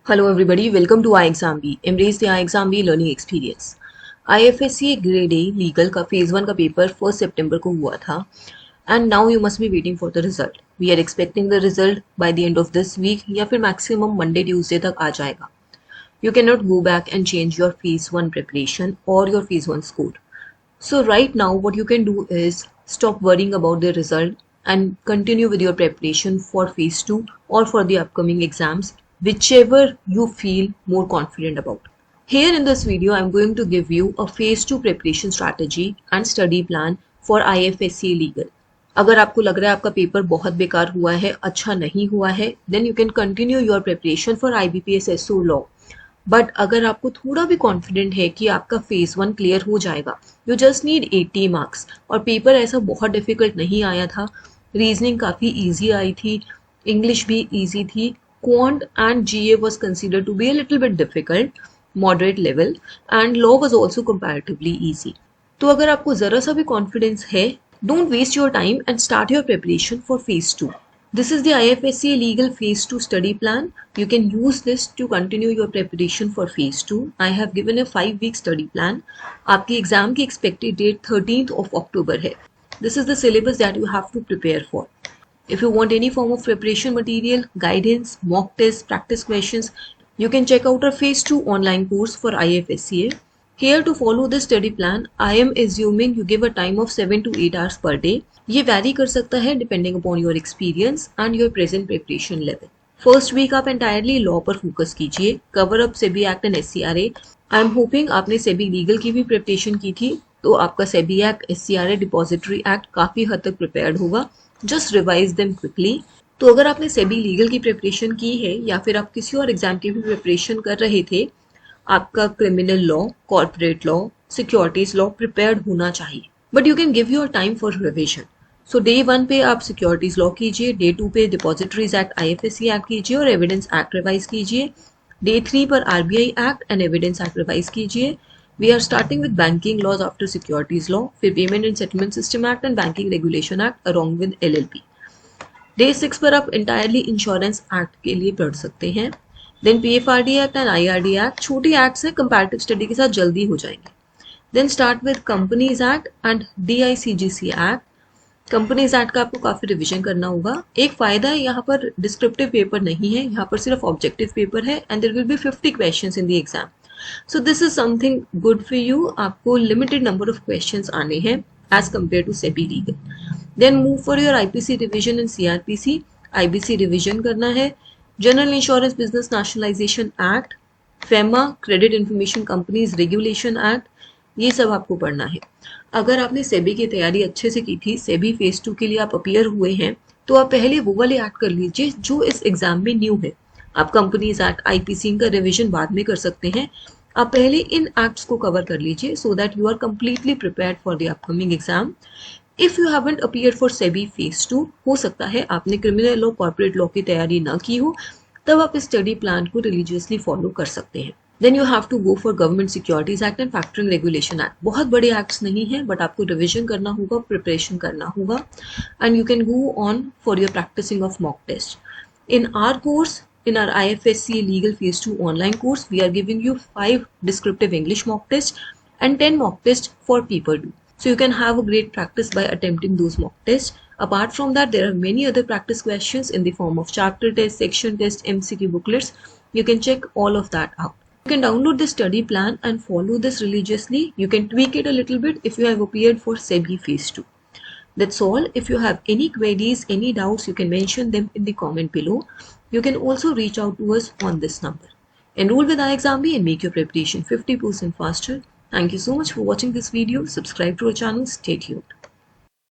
Hello everybody, welcome to iExamB. Embrace the iExamB learning experience. IFSC grade A legal का phase 1 का paper 1 सितंबर को हुआ था and now you must be waiting for the result. We are expecting the result by the end of this week या फिर maximum Monday Tuesday तक आ जाएगा. You cannot go back and change your phase 1 preparation or your phase 1 score. So right now what you can do is stop worrying about the result and continue with your preparation for phase 2 or for the upcoming exams, whichever you feel more confident about. Here in this video, I'm going to give you a phase 2 preparation strategy and study plan for IFSC legal. अगर आपको लग रहा है आपका paper बहुत बेकार हुआ है, अच्छा नहीं हुआ है, then you can continue your preparation for IBPS SO law. But अगर आपको थोड़ा भी कॉन्फिडेंट है कि आपका फेज 1 क्लियर हो जाएगा, यू जस्ट नीड 80 मार्क्स और पेपर ऐसा बहुत डिफिकल्ट नहीं आया था. रीजनिंग काफ़ी इजी आई थी, इंग्लिश भी इजी थी, quant and GA was considered to be a little bit difficult, moderate level, and law was also comparatively easy. तो अगर आपको ज़रा सा भी कॉन्फिडेंस है, don't waste your time and start your preparation for phase 2. This is the IFSC Legal Phase 2 study plan. You can use this to continue your preparation for Phase 2. I have given a 5-week study plan. आपकी exam की expected date 13th of October है. This is the syllabus that you have to prepare for. If you want any form of preparation material, guidance, mock tests, practice questions, you can check out our Phase 2 online course for IFSCA. Here to follow this study plan, I am assuming you give a time of 7 to 8 hours per day. ये vary कर सकता है depending upon your experience and your present preparation level. First week आप entirely law पर focus कीजिए, cover up SEBI act and SCRA. I am hoping आपने SEBI legal की भी प्रिपरेशन की थी, तो आपका SEBI act, SCRA, depository act काफी हद तक प्रिपेयर्ड होगा. Just revise them quickly. तो अगर आपने सेबी लीगल की प्रिपरेशन की है या फिर आप किसी और एग्जाम की भी प्रिपरेशन कर रहे थे, आपका criminal law, corporate law, securities law prepared होना चाहिए. But you can give your time for revision. So day 1 पे आप सिक्योरिटीज लॉ कीजिए, डे 2 पे डिपॉजिटरीज एक्ट, IFSC एक्ट कीजिए और एविडेंस एक्ट रिवाइज कीजिए. डे 3 पर RBI act and evidence act revise कीजिए. We are starting with banking laws after securities law, फिर payment and settlement system act and banking regulation act along with LLP. Day 6 पर आप entirely insurance act के लिए पढ़ सकते हैं. Then PFRD act and IRD act छोटी acts हैं, कंपैरेटिव स्टडी के साथ जल्दी हो जाएंगे. Then start with companies act and DICGC act. Companies act का आपको काफी रिवीजन करना होगा. एक फायदा है, यहाँ पर डिस्क्रिप्टिव पेपर नहीं है, यहाँ पर सिर्फ ऑब्जेक्टिव पेपर है and there will be 50 questions in the exam. So this is something good for you. आपको लिमिटेड नंबर ऑफ क्वेश्चंस आने हैं as compare to SEBI legal. Then move for your IPC revision and CRPC. IBC revision करना है. General insurance business nationalisation act, FEMA, credit information companies regulation act, ये सब आपको पढ़ना है. अगर आपने सेबी की तैयारी अच्छे से की थी, सेबी फेज 2 के लिए आप अपीयर हुए हैं, तो आप पहले वो वाले एक्ट कर लीजिए जो इस एग्जाम में न्यू है. आप कंपनीज एक्ट, IPC का रिवीजन बाद में कर सकते हैं. आप पहले इन एक्ट्स को कवर कर लीजिए so that you are completely prepared for the upcoming exam. If you haven't appeared for SEBI phase 2, हो सकता है आपने क्रिमिनल लॉ, कॉर्पोरेट लॉ की तैयारी ना की हो, तब आप इस स्टडी प्लान को रिलीजियसली फॉलो कर सकते हैं. Then you have to go for government securities act and factoring regulation act. बहुत बड़े एक्ट्स नहीं है, बट आपको रिविजन करना होगा, प्रिपरेशन करना होगा, and you can go on for your practising of mock test. In our course, in our IFSC Legal Phase 2 online course, we are giving you 5 descriptive English mock tests and 10 mock tests for paper 2. So you can have a great practice by attempting those mock tests. Apart from that, there are many other practice questions in the form of chapter test, section test, MCQ booklets. You can check all of that out. You can download this study plan and follow this religiously. You can tweak it a little bit if you have appeared for SEBI Phase 2. That's all. If you have any queries, any doubts, you can mention them in the comment below. You can also reach out to us on this number. Enroll with iExamB and make your preparation 50% faster. Thank you so much for watching this video. Subscribe to our channel. Stay tuned.